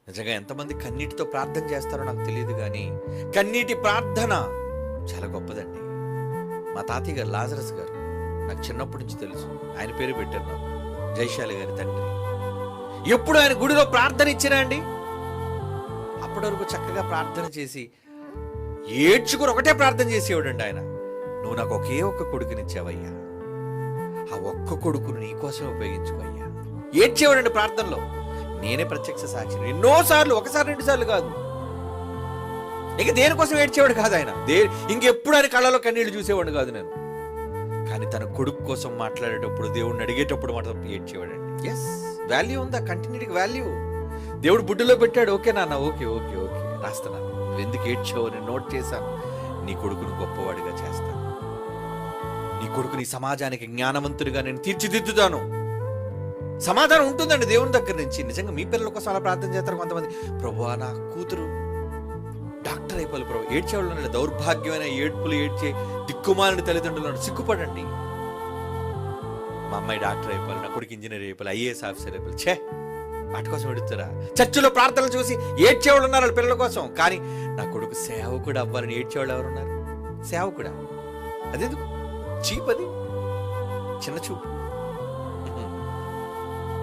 నిజంగా ఎంతమంది కన్నీటితో ప్రార్థన చేస్తారో నాకు తెలియదు, కానీ కన్నీటి ప్రార్థన చాలా గొప్పదండి. మా తాతయ్య గారు లాజరస్ గారు నాకు చిన్నప్పటి నుంచి తెలుసు. ఆయన పేరు పెట్టారు నాకు, జైశాలి గారి తండ్రి. ఎప్పుడు ఆయన గుడిలో ప్రార్థన ఇచ్చినా అండి, అప్పటి వరకు చక్కగా ప్రార్థన చేసి ఏడ్చుకుని ఒకటే ప్రార్థన చేసేవాడండి ఆయన. నువ్వు నాకు ఒకే ఒక్క కొడుకునిచ్చావయ్యా, ఆ ఒక్క కొడుకును నీకోసం ఉపయోగించుకోయ్యా. ఏడ్చేవాడండి ప్రార్థనలో. నేనే ప్రత్యక్ష సాక్షిని. ఎన్నోసార్లు, ఒకసారి 2 సార్లు కాదు. ఇక దేనికోసం ఏడ్చేవాడు కాదు ఆయన. ఇంకెప్పుడు ఆయన కళ్ళలో కన్నీళ్లు చూసేవాడు కాదు నేను. కానీ తన కొడుకు కోసం మాట్లాడేటప్పుడు, దేవుడిని అడిగేటప్పుడు మాత్రం ఏడ్చేవాడండి. ఎస్, వాల్యూ ఉందా? కంటిన్యూటీకి వాల్యూ దేవుడు బుడ్డులో పెట్టాడు. ఓకే నాన్న, ఓకే ఓకే ఓకే రాస్తున్నాను. నువ్వు ఎందుకు ఏడ్చావు నేను నోట్ చేశాను. నీ కొడుకును గొప్పవాడిగా చేస్తాను. నీ కొడుకుని సమాజానికి జ్ఞానవంతుడిగా నేను తీర్చిదిద్దుతాను. సమాధానం ఉంటుందండి దేవుని దగ్గర నుంచి. నిజంగా మీ పిల్లల కోసం అలా ప్రార్థన చేస్తారు కొంతమంది. ప్రభువా నా కూతురు డాక్టర్ అయిపోవాలి ప్రభు. ఏడ్చేవాళ్ళు దౌర్భాగ్యమైన ఏడ్పులు ఏడ్చే దిక్కుమాలిన తల్లిదండ్రులను సిగ్గుపడండి. మా అమ్మాయి డాక్టర్ అయిపోవాలి, నా కొడుకు ఇంజనీర్ అయిపోవాలి, ఐఏఎస్ ఆఫీసర్ అయిపోవాలి. ఛే, వాటి కోసం ఎడుతారా? చర్చిలో ప్రార్థనలు చూసి ఏడ్చేవాళ్ళు ఉన్నారు వాళ్ళ పిల్లల కోసం. కానీ నా కొడుకు సేవకుడు అవ్వాలని ఏడ్చేవాళ్ళు ఎవరున్నారు? సేవకుడా? అదెందుకు చీప్? అది చిన్న చూపు.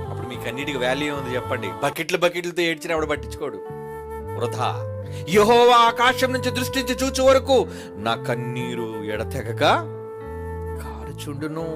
అప్పుడు మీకు అన్నిటికీ వాల్యూ ఉంది చెప్పండి. బకెట్లతో ఏడ్చిన ఆవిడ పట్టించుకోడు, వృధా. యెహోవా ఆకాశం నుంచి దృష్టించి చూచు వరకు నా కన్నీరు ఎడతెగక కారుచుండును.